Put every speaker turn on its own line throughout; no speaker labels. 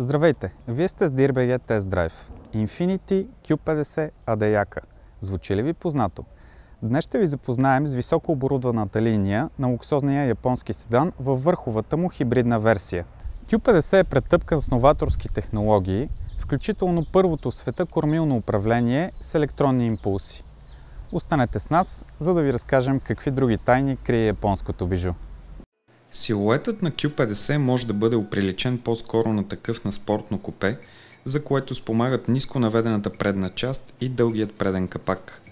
Здравейте! Вие сте с DIRBG Test Drive. Infiniti Q50 ADAYAKA. Звучи ли ви познато? Днес ще ви запознаем с високо оборудваната линия на луксозния японски седан във върховата му хибридна версия. Q50 е претъпкан с новаторски технологии, включително първото в света кормилно управление с електронни импулси. Останете с нас, за да ви разкажем какви други тайни крие японското бижу.
Силуетът на Q50 може да бъде оприличен по-скоро на такъв на спортно купе, за което спомагат ниско наведената предна част и дългият преден капак.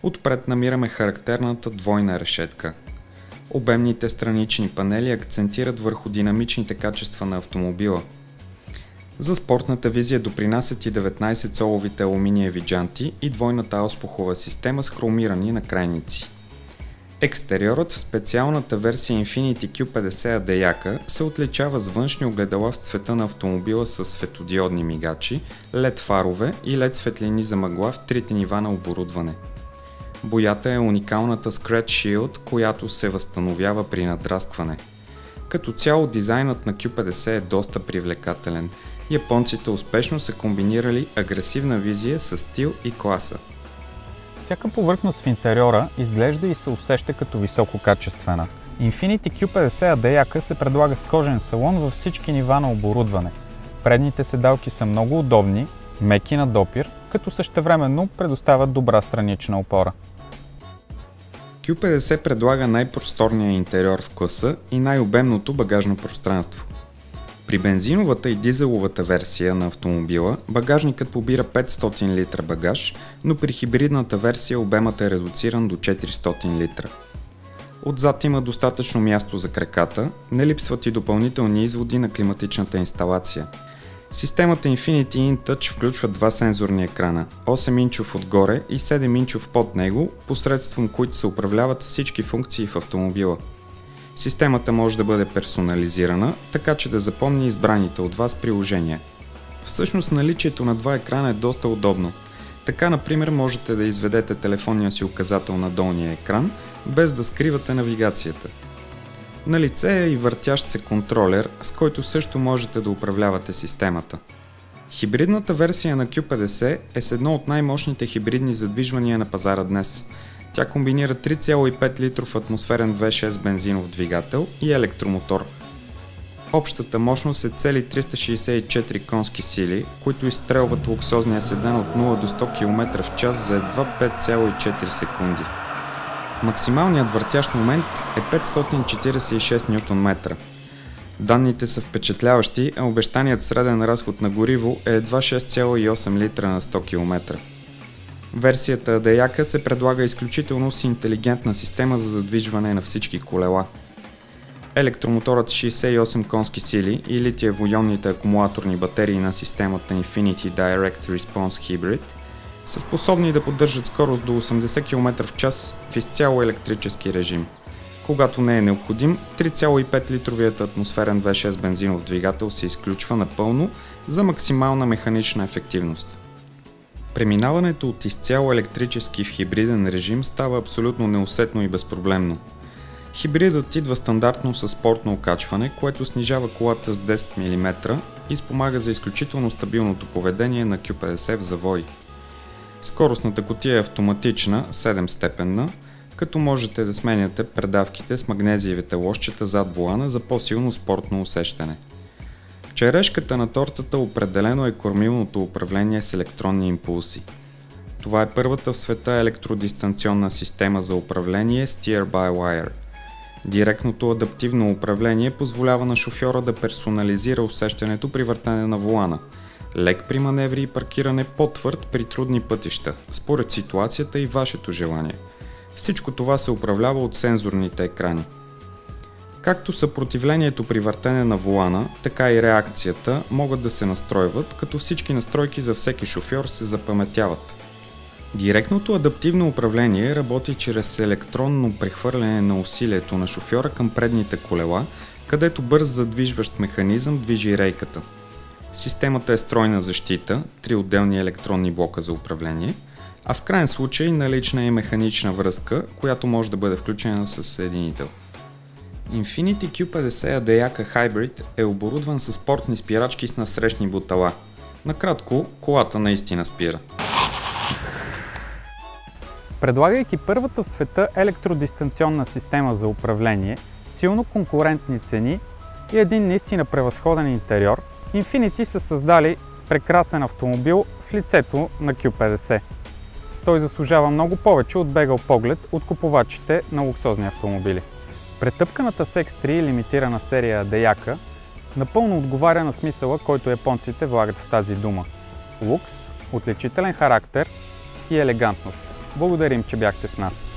Отпред намираме характерната двойна решетка. Обемните странични панели акцентират върху динамичните качества на автомобила. За спортната визия допринасят и 19-цоловите алуминиеви джанти и двойната ауспухова система с хромирани накрайници. Екстериорът в специалната версия Infiniti Q50 ADAYAKA се отличава с външни огледала в цвета на автомобила с светодиодни мигачи, LED фарове и LED светлини за мъгла в трите нива на оборудване. Боята е уникалната Scratch Shield, която се възстановява при надраскване. Като цяло дизайнът на Q50 е доста привлекателен. Японците успешно са комбинирали агресивна визия с стил и класа.
Всяка повърхност в интериора изглежда и се усеща като висококачествена. Infiniti Q50 ADAYAKA се предлага с кожен салон във всички нива на оборудване. Предните седалки са много удобни, меки на допир, като същевременно предоставят добра странична опора.
Q50 предлага най-просторния интериор в класа и най-обемното багажно пространство. При бензиновата и дизеловата версия на автомобила багажникът побира 500 литра багаж, но при хибридната версия обемът е редуциран до 400 литра. Отзад има достатъчно място за краката, не липсват и допълнителни изводи на климатичната инсталация. Системата Infiniti InTouch включва два сензорни екрана, 8-инчов отгоре и 7-инчов под него, посредством които се управляват всички функции в автомобила. Системата може да бъде персонализирана, така че да запомни избраните от вас приложения. Всъщност наличието на два екрана е доста удобно. Така, например, можете да изведете телефонния си указател на долния екран, без да скривате навигацията. Налице е и въртящ се контролер, с който също можете да управлявате системата. Хибридната версия на Q50 е с едно от най-мощните хибридни задвижвания на пазара днес. Тя комбинира 3,5 литров атмосферен V6 бензинов двигател и електромотор. Общата мощност е цели 364 конски сили, които изстрелват луксозния седан от 0 до 100 км в час за едва 5,4 секунди. Максималният въртящ момент е 546 Нм. Данните са впечатляващи, а обещаният среден разход на гориво е едва 6,8 литра на 100 км. Версията ADAYAKA се предлага изключително с интелигентна система за задвижване на всички колела. Електромоторът с 68 конски сили и литиево-ионните акумулаторни батерии на системата Infiniti Direct Response Hybrid са способни да поддържат скорост до 80 км в час в изцяло електрически режим. Когато не е необходим, 3,5 литровият атмосферен V6 бензинов двигател се изключва напълно за максимална механична ефективност. Преминаването от изцяло електрически в хибриден режим става абсолютно неусетно и безпроблемно. Хибридът идва стандартно със спортно окачване, което снижава колата с 10 мм и спомага за изключително стабилното поведение на Q50 в завой. Скоростната кутия е автоматична, 7-степенна, като можете да сменяте предавките с магнезиевите лозчета зад волана за по-силно спортно усещане. Черешката на тортата определено е кормилното управление с електронни импулси. Това е първата в света електродистанционна система за управление Steer-by-Wire. Директното адаптивно управление позволява на шофьора да персонализира усещането при въртане на волана. Лек при маневри и паркиране, по-твърд при трудни пътища, според ситуацията и вашето желание. Всичко това се управлява от сензорните екрани. Както съпротивлението при въртене на волана, така и реакцията могат да се настройват, като всички настройки за всеки шофьор се запаметяват. Директното адаптивно управление работи чрез електронно прехвърляне на усилието на шофьора към предните колела, където бърз задвижващ механизъм движи рейката. Системата е стройна защита, 3 отделни електронни блока за управление, а в крайен случай налична е механична връзка, която може да бъде включена с съединител. Infiniti Q50 ADAYAKA Hybrid е оборудван с спортни спирачки с насрещни бутала. Накратко, колата наистина спира.
Предлагайки първата в света електродистанционна система за управление, силно конкурентни цени и един наистина превъзходен интериор, Infiniti са създали прекрасен автомобил в лицето на Q50. Той заслужава много повече от бегал поглед от купувачите на луксозни автомобили. Претъпканата с X3 лимитирана серия ADAYAKA напълно отговаря на смисъла, който японците влагат в тази дума. Лукс, отличителен характер и елегантност. Благодарим, че бяхте с нас!